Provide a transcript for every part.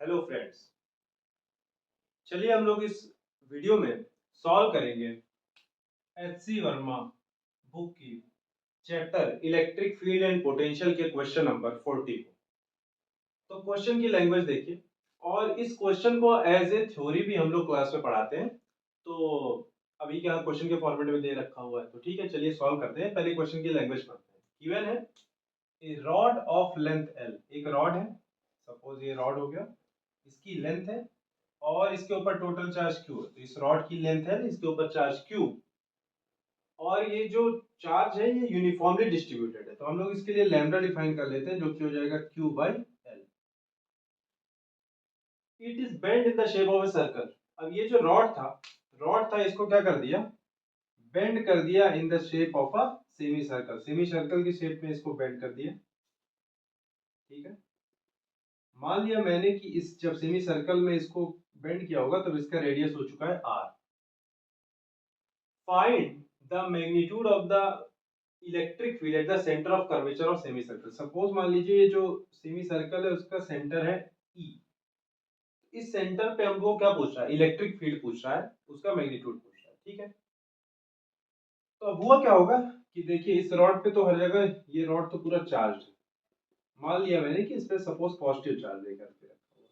Hello friends. चलिए हम लोग इस वीडियो में सॉल्व करेंगे एच.सी. वर्मा बुक की chapter electric field and potential के क्वेश्चन नंबर 40 को। तो क्वेश्चन की लैंग्वेज देखिए, और इस क्वेश्चन को एज ए थ्योरी भी हम लोग क्लास में पढ़ाते हैं। तो अभी क्या क्वेश्चन के फॉर्मेट में दे रखा हुआ है, तो ठीक है, चलिए सॉल्व करते हैं। पहले क्वेश्चन की लैंग्वेज पढ़ते हैं। गिवन है ए रॉड ऑफ लेंथ एल, एक रॉड है, सपोज ये रॉड हो गया, इसकी लेंथ है और इसके ऊपर टोटल चार्ज क्यू है। तो इस रॉड की लेंथ है, इसके ऊपर चार्ज क्यू, और ये जो चार्ज है ये यूनिफॉर्मली डिस्ट्रीब्यूटेड है। तो हम लोग इसके लिए लैम्डा डिफाइन कर लेते हैं, जो कि हो जाएगा Q by L. It is bend in the shape of a circle. अब ये जो रॉड था इसको क्या कर दिया, बेंड कर दिया in the shape of a semi circle. Semi circle की शेप में इसको बेंड कर दिया। ठीक है, मान लिया मैंने कि इस जब सेमी सर्कल में इसको बेंड किया होगा तब इसका रेडियस हो चुका है R. Find the magnitude of the electric field at the centre of curvature of semi circle. Suppose मान लीजिए ये जो सेमी सर्कल है उसका सेंटर है ई। इस सेंटर पे हमको क्या पूछ रहा है, इलेक्ट्रिक फील्ड पूछ रहा है, उसका मैग्नीट्यूड पूछ रहा है। ठीक है, तो अब हुआ क्या होगा कि देखिए इस रॉड पे तो हर जगह ये रॉड तो पूरा चार्ज है। मान लिया मैंने कि इस पे सपोज पॉजिटिव चार्ज लेकर के रखा हुआ।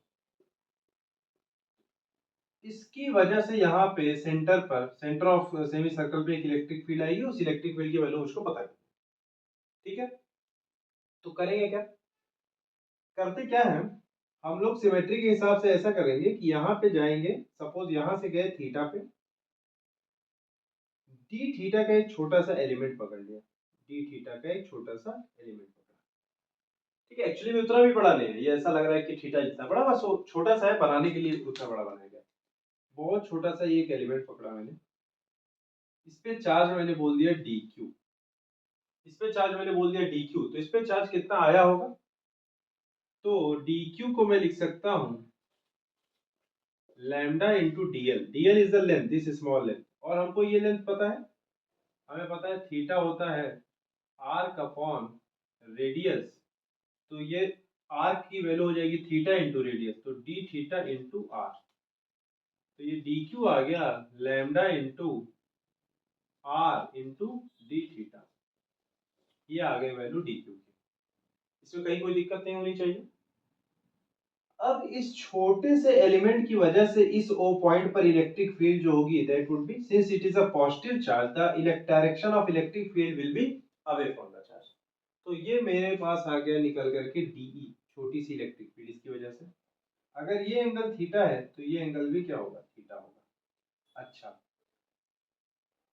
इसकी वजह से यहाँ पे सेंटर पर, सेंटर ऑफ सेमी सर्कल पे एक इलेक्ट्रिक फील्ड आएगी। उस इलेक्ट्रिक फील्ड की वैल्यू मुझको पता है। ठीक है, तो करेंगे क्या, करते क्या है, हम लोग सिमेट्री के हिसाब से ऐसा करेंगे कि यहाँ पे जाएंगे, सपोज यहाँ से गए थीटा पे, डी थीटा का एक छोटा सा एलिमेंट पकड़ लिया, डी थीटा का एक छोटा सा एलिमेंट पकड़ा। ठीक है, एक्चुअली में उतना भी बड़ा नहीं है, ये ऐसा लग रहा है कि थीटा जितना बड़ा, बस छोटा सा है, बनाने के लिए उतना बड़ा बनाया गया। बहुत छोटा सा ये एक एलिमेंट पकड़ा मैंने, इस पे चार्ज मैंने बोल दिया डी क्यू, इस पे चार्ज मैंने बोल दिया डी क्यू। तो इस पे चार्ज कितना आया होगा, तो डी क्यू को मैं लिख सकता हूँ lambda into DL. DL is the length, this small length, और हमको ये लेंथ पता है, हमें पता है थीटा होता है आर्क अपॉन रेडियस। तो ये आर्क की वैल्यू हो जाएगी थीटा इंटू रेडियस, तो डी थीटा इंटू आर। तो ये डी क्यू आ गया lambda into R into D theta. ये आ गई वैल्यू डी क्यू की। इसमें कहीं कोई दिक्कत नहीं होनी चाहिए। अब इस छोटे से एलिमेंट की वजह से इस ओ पॉइंट पर इलेक्ट्रिक फील्ड जो होगी, that would be, since it is a positive charge, the direction of electric field will be away from the charge. तो ये मेरे पास आ गया निकल करके डीई, छोटी सी इलेक्ट्रिक फील्ड इसकी वजह से। अगर ये एंगल थीटा है तो ये एंगल भी क्या होगा, थीटा होगा। अच्छा,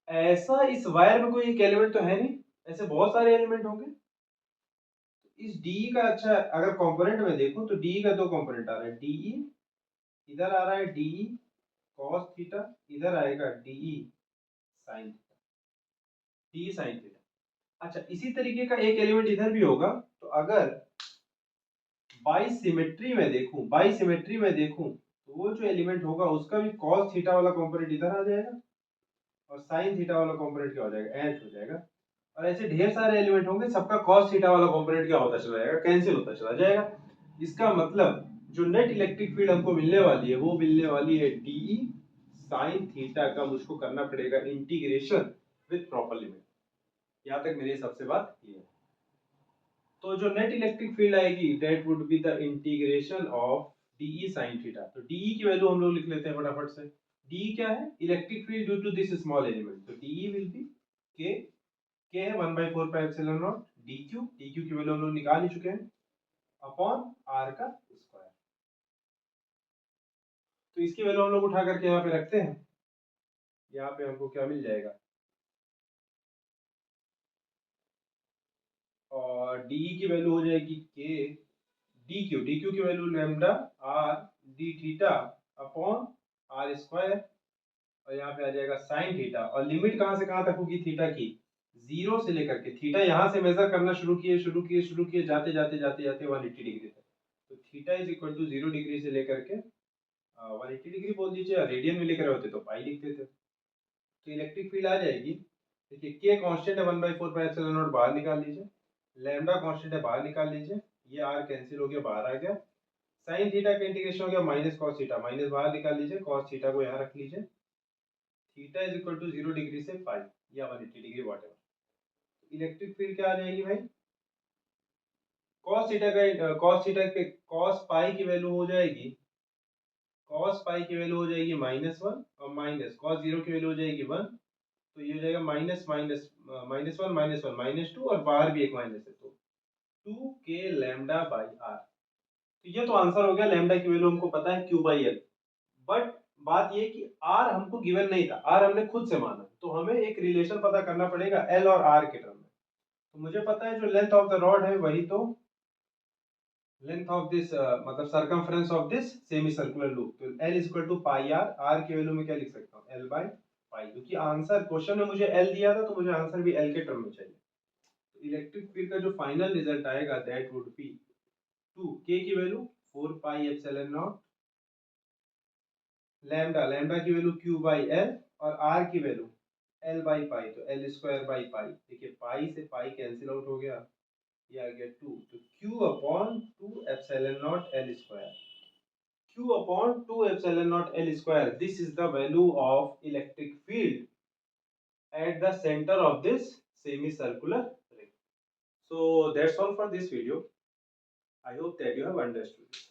ऐसा इस वायर में कोई एक एलिमेंट तो है नहीं, ऐसे बहुत सारे एलिमेंट होंगे। इस डीई का, अच्छा अगर कंपोनेंट में देखूं तो डीई का दो कंपोनेंट आ रहा है, डीई इधर आ रहा है डीई cos थीटा, इधर आएगा D E sin theta, D E sin theta. अच्छा, इसी तरीके का एक एलिमेंट इधर भी होगा। तो अगर बाई सिमेट्री में देखूं, बाई सिमेट्री में देखूं तो वो जो एलिमेंट होगा उसका भी cos थीटा वाला कंपोनेंट इधर आ जाएगा और sin थीटा वाला कंपोनेंट क्या हो जाएगा, ऐड हो जाएगा। और ऐसे ढेर सारे एलिमेंट होंगे, सबका cos थीटा वाला कंपोनेंट क्या होता चला जाएगा, कैंसिल होता चला जाएगा। इसका मतलब जो नेट इलेक्ट्रिक फील्ड हमको मिलने वाली है वो मिलने वाली है डी साइन थीटा का। मुझको करना पड़ेगा इंटीग्रेशन विद प्रॉपर लिमिट। यहाँ तक मेरे हिसाब से बात क्लियर है। तो जो नेट इलेक्ट्रिक फील्ड आएगी that would be the integration of D sine theta. तो डी की वैल्यू हम लोग लिख लेते हैं फटाफट से। डी क्या है, electric field due to this small element. तो डी विल बी के है 1/4 pi epsilon naught D Q, D Q की वैल्यू हम लोग निकाल ही चुके हैं, अपॉन आर का स्क्वायर। तो इसकी वैल्यू हम लोग उठा करके यहाँ पे रखते हैं। यहाँ पे हमको क्या मिल जाएगा, और डी की वैल्यू हो जाएगी के डी क्यू की value lambda R D theta upon R square, और यहाँ पे आ जाएगा साइन थीटा। और लिमिट कहाँ से कहाँ तक होगी थीटा की, जीरो से लेकर के, थीटा यहाँ से मेजर करना शुरू किए जाते जाते जाते जाते 180 डिग्री तक। तो theta is equal to 0 degree से लेकर के 180 डिग्री बोल दीजिए, रेडियन में लेकर होते तो पाई लिखते थे। तो इलेक्ट्रिक फील्ड आ जाएगी। देखिए के कांस्टेंट है 1/4 पाई एप्सिलॉन नॉट, बाहर निकाल लीजिए, लैम्डा कांस्टेंट है बाहर निकाल लीजिए, ये आर कैंसिल हो गया बाहर आ गया, साइन थीटा का इंटीग्रेशन हो गया माइनस कॉस थीटा, माइनस बाहर निकाल लीजिए, कॉस थीटा को यहाँ रख लीजिए, theta is equal to 0 degree से पाई या 180 डिग्री वॉट। इलेक्ट्रिक फील्ड क्या आ जाएगी भाई, कॉस थीटा के कॉस पाई की वैल्यू हो जाएगी, कॉस पाई की वैल्यू हो जाएगी -1 और माइनस कॉस 0 की वैल्यू हो जाएगी 1, तो ये हो जाएगा माइनस माइनस -1 -1 -2 और बाहर भी एक माइनस है, तो 2k लैम्डा बाई आर। तो ये तो आंसर हो गया, लैम्डा की वैल्यू हमको पता है Q बाई एल। बट बात ये कि आर हमको गिवन नहीं था, आर हमने खुद से माना, तो हमें एक रिलेशन पता करना पड़ेगा एल और आर के टर्म में। तो मुझे पता है जो लेंथ ऑफ द रॉड है वही तो लेंथ ऑफ दिस मतलब circumference of this semi circular loop, तो L is equal to pi R, R की वैल्यू में क्या लिख सकता हूँ L बाई पाई, क्योंकि आंसर क्वेश्चन में मुझे L दिया था तो मुझे आंसर भी L के टर्म में चाहिए। तो इलेक्ट्रिक फील्ड का जो फाइनल रिजल्ट आएगा दैट वुड बी 2k की value 4 pi epsilon not lambda, lambda की वैल्यू Q बाई L और R की वैल्यू L बाई पाई, तो L स्क्वायर बाई पाई, देखिए पाई से पाई कैंसिल आउट हो गया, ये आ गया 2, तो Q upon 2 epsilon not L square, Q upon 2 epsilon naught L square. This is the value of electric field at the center of this semicircular ring. So that's all for this video. I hope that you have understood.